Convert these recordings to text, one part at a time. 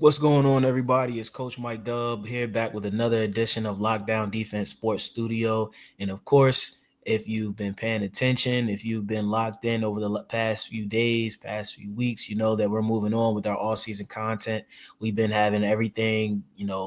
What's going on, everybody? It's Coach Mike Dub here back with another edition of Lockdown Defense Sports Studio. And of course, if you've been paying attention, if you've been locked in over the past few days, past few weeks, you know that we're moving on with our all-season content. We've been having everything,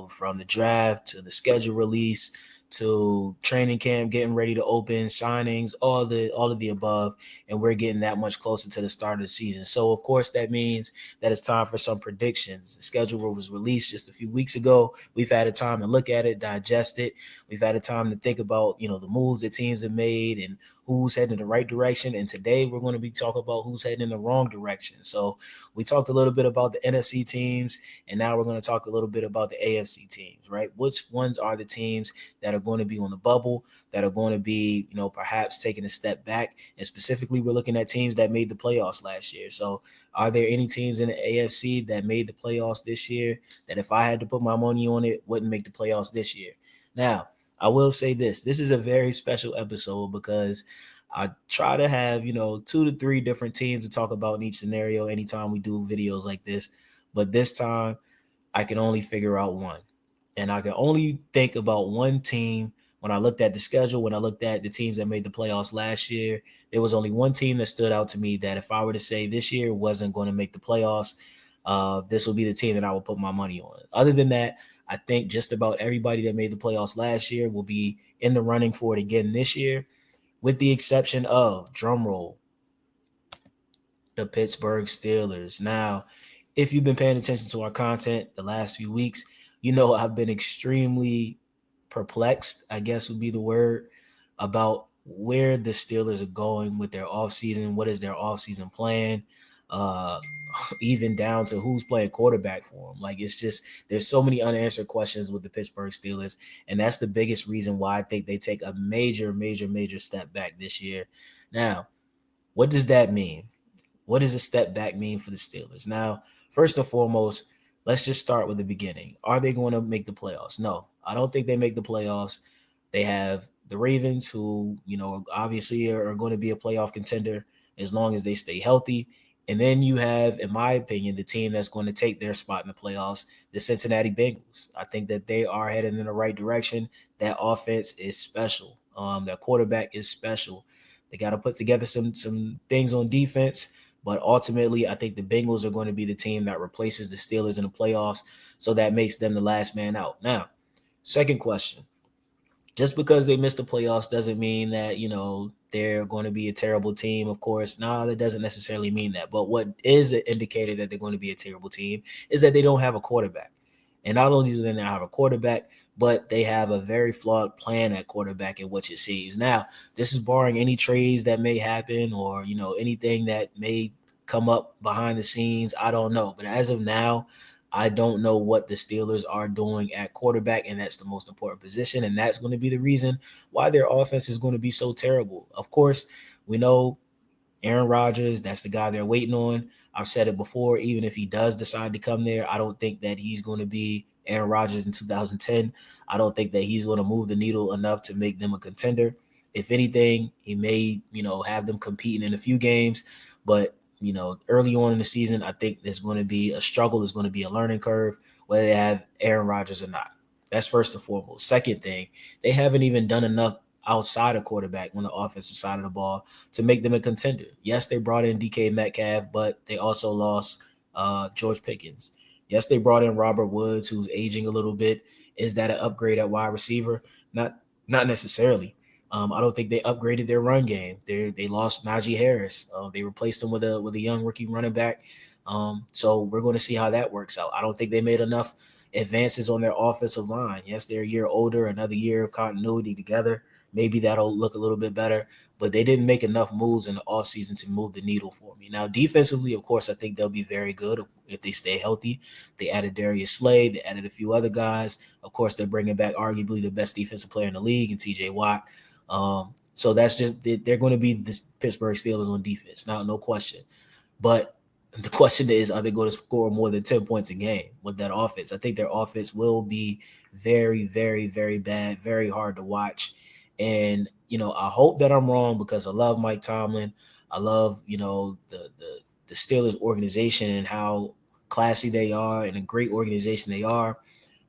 from the draft to the schedule release to training camp, getting ready to open, signings, all of the above, and we're getting that much closer to the start of the season. So, of course, that means that it's time for some predictions. The schedule was released just a few weeks ago. We've had a time to look at it, digest it. We've had a time to think about, the moves that teams have made and who's heading in the right direction. And today we're going to be talking about who's heading in the wrong direction. So we talked a little bit about the NFC teams, and now we're going to talk a little bit about the AFC teams, right? Which ones are the teams that are going to be on the bubble, that are going to be, perhaps taking a step back? And specifically, we're looking at teams that made the playoffs last year. So are there any teams in the AFC that made the playoffs this year that if I had to put my money on it, wouldn't make the playoffs this year? Now, I will say this. This is a very special episode because I try to have, 2 to 3 different teams to talk about in each scenario anytime we do videos like this. But this time, I can only figure out one. And I can only think about one team when I looked at the schedule, when I looked at the teams that made the playoffs last year. There was only one team that stood out to me that if I were to say this year wasn't going to make the playoffs, this will be the team that I will put my money on. Other than that, I think just about everybody that made the playoffs last year will be in the running for it again this year, with the exception of, drum roll, the Pittsburgh Steelers. Now, if you've been paying attention to our content the last few weeks, you know I've been extremely perplexed, I guess would be the word, about where the Steelers are going with their offseason. What is their offseason plan? Uh, even down to who's playing quarterback for them. Like, it's just, there's so many unanswered questions with the Pittsburgh Steelers. And that's the biggest reason why I think they take a major, major, major step back this year. Now, what does that mean? What does a step back mean for the Steelers? Now, first and foremost, let's just start with the beginning. Are they going to make the playoffs? No, I don't think they make the playoffs. They have the Ravens, who, obviously are going to be a playoff contender as long as they stay healthy. And then you have, in my opinion, the team that's going to take their spot in the playoffs, the Cincinnati Bengals. I think that they are headed in the right direction. That offense is special. That quarterback is special. They got to put together some things on defense, but ultimately, I think the Bengals are going to be the team that replaces the Steelers in the playoffs. So that makes them the last man out. Now, second question. Just because they missed the playoffs doesn't mean that, they're going to be a terrible team, of course. No, that doesn't necessarily mean that. But what is an indicator that they're going to be a terrible team is that they don't have a quarterback. And not only do they not have a quarterback, but they have a very flawed plan at quarterback in which it seems. Now, this is barring any trades that may happen or, anything that may come up behind the scenes. I don't know. But as of now, I don't know what the Steelers are doing at quarterback, and that's the most important position. And that's going to be the reason why their offense is going to be so terrible. Of course, we know Aaron Rodgers, that's the guy they're waiting on. I've said it before, even if he does decide to come there, I don't think that he's going to be Aaron Rodgers in 2010. I don't think that he's going to move the needle enough to make them a contender. If anything, he may, have them competing in a few games, but early on in the season, I think there's going to be a struggle. There's going to be a learning curve, whether they have Aaron Rodgers or not. That's first and foremost. Second thing, they haven't even done enough outside of quarterback on the offensive side of the ball to make them a contender. Yes, they brought in DK Metcalf, but they also lost George Pickens. Yes, they brought in Robert Woods, who's aging a little bit. Is that an upgrade at wide receiver? Not necessarily. I don't think they upgraded their run game. They lost Najee Harris. They replaced him with a young rookie running back. So we're going to see how that works out. I don't think they made enough advances on their offensive line. Yes, they're a year older, another year of continuity together. Maybe that'll look a little bit better, but they didn't make enough moves in the offseason to move the needle for me. Now, defensively, of course, I think they'll be very good if they stay healthy. They added Darius Slay. They added a few other guys. Of course, they're bringing back arguably the best defensive player in the league, and TJ Watt. So that's just they're going to be the Pittsburgh Steelers on defense. Now, no question. But the question is, are they going to score more than 10 points a game with that offense? I think their offense will be very, very, very bad, very hard to watch. And, I hope that I'm wrong because I love Mike Tomlin. I love, the Steelers organization and how classy they are and a great organization they are,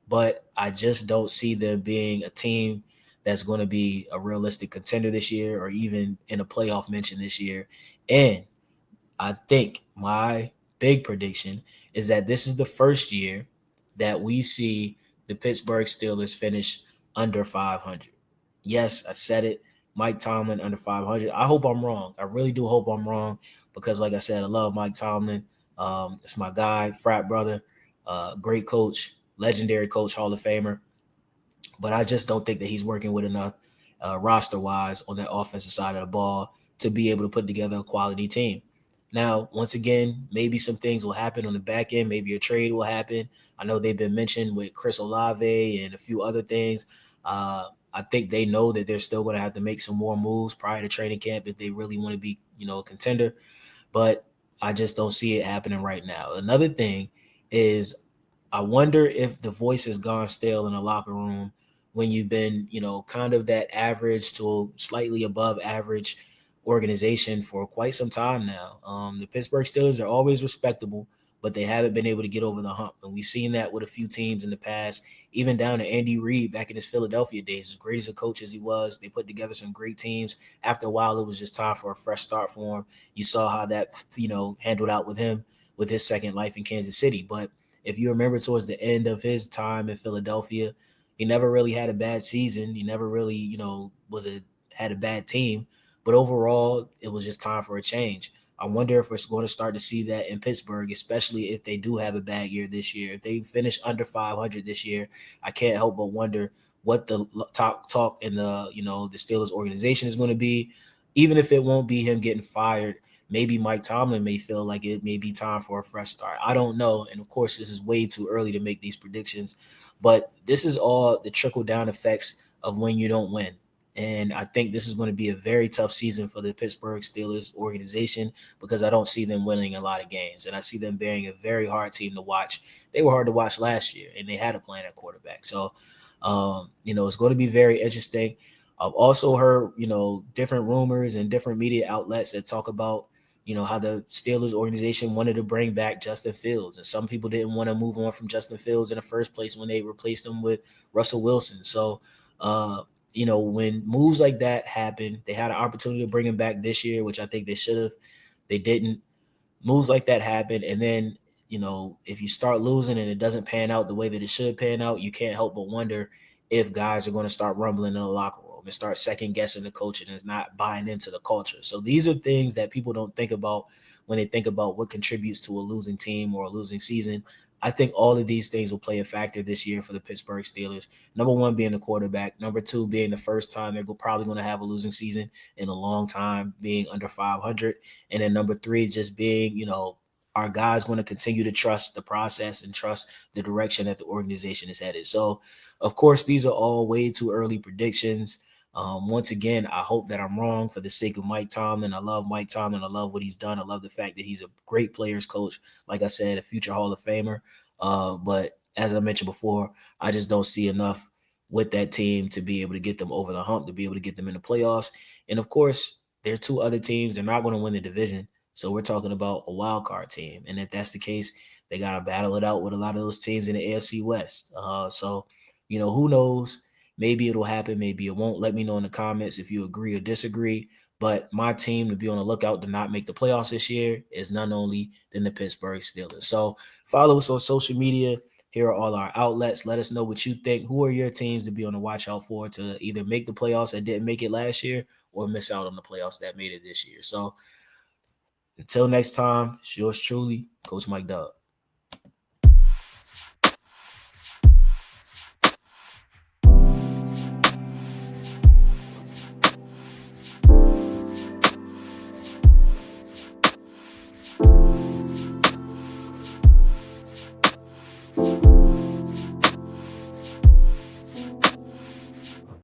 but I just don't see them being a team that's going to be a realistic contender this year or even in a playoff mention this year. And I think my big prediction is that this is the first year that we see the Pittsburgh Steelers finish under 500. Yes, I said it. Mike Tomlin under 500. I hope I'm wrong. I really do hope I'm wrong because, like I said, I love Mike Tomlin. It's my guy, frat brother, great coach, legendary coach, Hall of Famer, but I just don't think that he's working with enough roster wise on that offensive side of the ball to be able to put together a quality team. Now, once again, maybe some things will happen on the back end. Maybe a trade will happen. I know they've been mentioned with Chris Olave and a few other things. I think they know that they're still going to have to make some more moves prior to training camp if they really want to be, a contender. But I just don't see it happening right now. Another thing is I wonder if the voice has gone stale in the locker room when you've been, kind of that average to slightly above average organization for quite some time now. The Pittsburgh Steelers are always respectable, but they haven't been able to get over the hump. And we've seen that with a few teams in the past, even down to Andy Reid back in his Philadelphia days. As great as a coach as he was, they put together some great teams. After a while, it was just time for a fresh start for him. You saw how that, handled out with him with his second life in Kansas City. But if you remember towards the end of his time in Philadelphia, he never really had a bad season. He never really, had a bad team. But overall, it was just time for a change. I wonder if we're going to start to see that in Pittsburgh, especially if they do have a bad year this year. If they finish under 500 this year, I can't help but wonder what the top talk in the the Steelers organization is going to be. Even if it won't be him getting fired, maybe Mike Tomlin may feel like it may be time for a fresh start. I don't know. And of course, this is way too early to make these predictions, but this is all the trickle down effects of when you don't win. And I think this is going to be a very tough season for the Pittsburgh Steelers organization because I don't see them winning a lot of games. And I see them being a very hard team to watch. They were hard to watch last year, and they had a plan at quarterback. So, it's going to be very interesting. I've also heard, different rumors and different media outlets that talk about, how the Steelers organization wanted to bring back Justin Fields. And some people didn't want to move on from Justin Fields in the first place when they replaced him with Russell Wilson. So, when moves like that happen, they had an opportunity to bring him back this year, which I think they should have. They didn't. Moves like that happen. And then, if you start losing and it doesn't pan out the way that it should pan out, you can't help but wonder if guys are going to start rumbling in the locker room and start second guessing the coach and is not buying into the culture. So these are things that people don't think about when they think about what contributes to a losing team or a losing season. I think all of these things will play a factor this year for the Pittsburgh Steelers. Number one being the quarterback. Number two being the first time they're probably going to have a losing season in a long time, being under 500. And then number three, just being, our guys going to continue to trust the process and trust the direction that the organization is headed. So, of course, these are all way too early predictions. Once again, I hope that I'm wrong for the sake of Mike Tomlin. I love Mike Tomlin. I love what he's done. I love the fact that he's a great players coach. Like I said, a future Hall of Famer. But as I mentioned before, I just don't see enough with that team to be able to get them over the hump, to be able to get them in the playoffs. And of course, there are two other teams. They're not going to win the division. So we're talking about a wild card team. And if that's the case, they got to battle it out with a lot of those teams in the AFC West. So, who knows? Maybe it'll happen. Maybe it won't. Let me know in the comments if you agree or disagree. But my team to be on the lookout to not make the playoffs this year is none only than the Pittsburgh Steelers. So follow us on social media. Here are all our outlets. Let us know what you think. Who are your teams to be on the watch out for to either make the playoffs that didn't make it last year or miss out on the playoffs that made it this year? So until next time, it's yours truly, Coach Mike Dub.